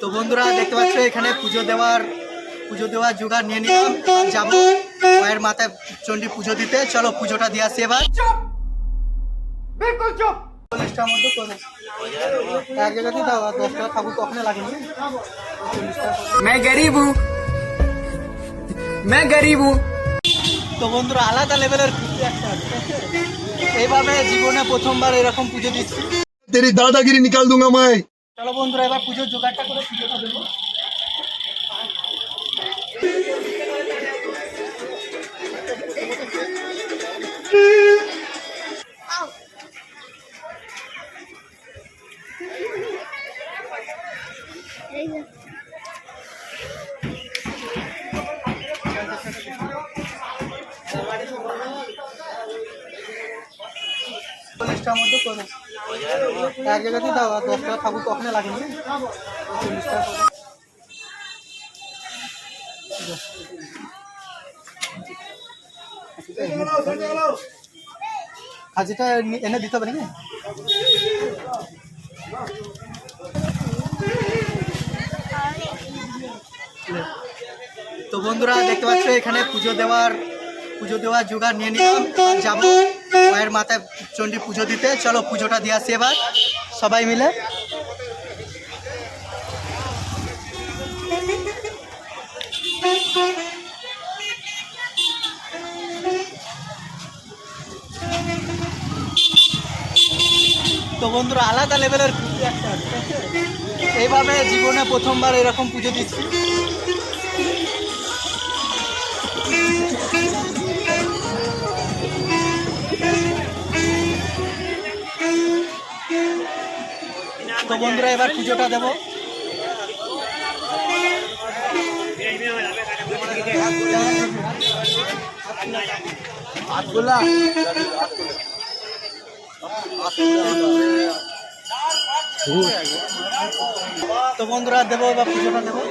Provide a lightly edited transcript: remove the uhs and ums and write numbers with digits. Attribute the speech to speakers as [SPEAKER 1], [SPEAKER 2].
[SPEAKER 1] তো বন্ধুরা দেখতে পাচ্ছ এখানে পুজো দেওয়ার জোগাড় নিয়ে নিলাম, যাবো মায়ের মাথায় চণ্ডী পুজো দিতে। চলো পুজোটা দিয়ে আসি এবার। বিলকুল চুপ। 40টার মধ্যে করে এক জায়গাতেই দাও, 10 টাকা ঠাকুর কখনো লাগেনি।
[SPEAKER 2] मैं गरीब हूँ
[SPEAKER 1] তো বন্ধুরা আলাদা লেভেলের খুশি একটা, এইভাবে জীবনে প্রথমবার এরকম পুজো দিচ্ছি।
[SPEAKER 3] तेरी दादागिरी निकाल दूंगा मैं।
[SPEAKER 1] চলো বন্ধুরা এবার পুজোর জোগাড়টা করে পুজোটা দেবো। টার মধ্যে করে এক জায়গাতেই দাও, 10 টাকা ঠাকুর কখনো লাগেনি। 40 টাকা করে। খাজিটা এনে দিতে হবে নাকি? তো বন্ধুরা দেখতে পাচ্ছ এখানে পুজো দেওয়ার জোগাড় নিয়ে নিলাম, যাবো মায়ের মাথায় চণ্ডী পুজো দিতে। চলো পুজোটা দিয়ে আসি এবার সবাই মিলে। তো বন্ধুরা আলাদা লেভেলের খুশি একটা, এইভাবে জীবনে প্রথমবার এরকম পুজো দিচ্ছি। তো বন্ধুরা এবার পুজোটা দেবো। তো বন্ধুরা দেবো এবার পুজোটা দেবো।